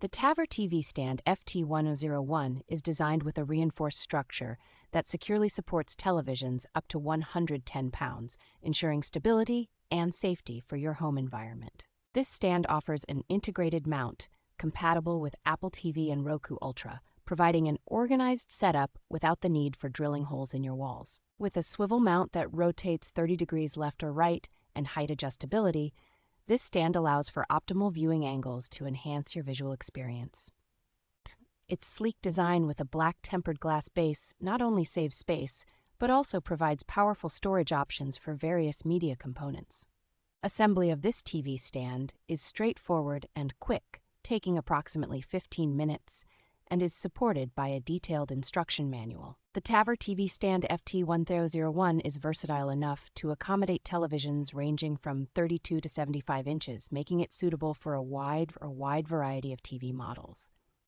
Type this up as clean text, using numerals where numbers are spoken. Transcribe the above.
The TAVR TV Stand FT1001 is designed with a reinforced structure that securely supports televisions up to 110 pounds, ensuring stability and safety for your home environment. This stand offers an integrated mount compatible with Apple TV and Roku Ultra, providing an organized setup without the need for drilling holes in your walls. With a swivel mount that rotates 30 degrees left or right and height adjustability, this stand allows for optimal viewing angles to enhance your visual experience. Its sleek design with a black tempered glass base not only saves space, but also provides powerful storage options for various media components. Assembly of this TV stand is straightforward and quick, taking approximately 15 minutes, and is supported by a detailed instruction manual. The TAVR TV Stand FT1001 is versatile enough to accommodate televisions ranging from 32 to 75 inches, making it suitable for a wide variety of TV models.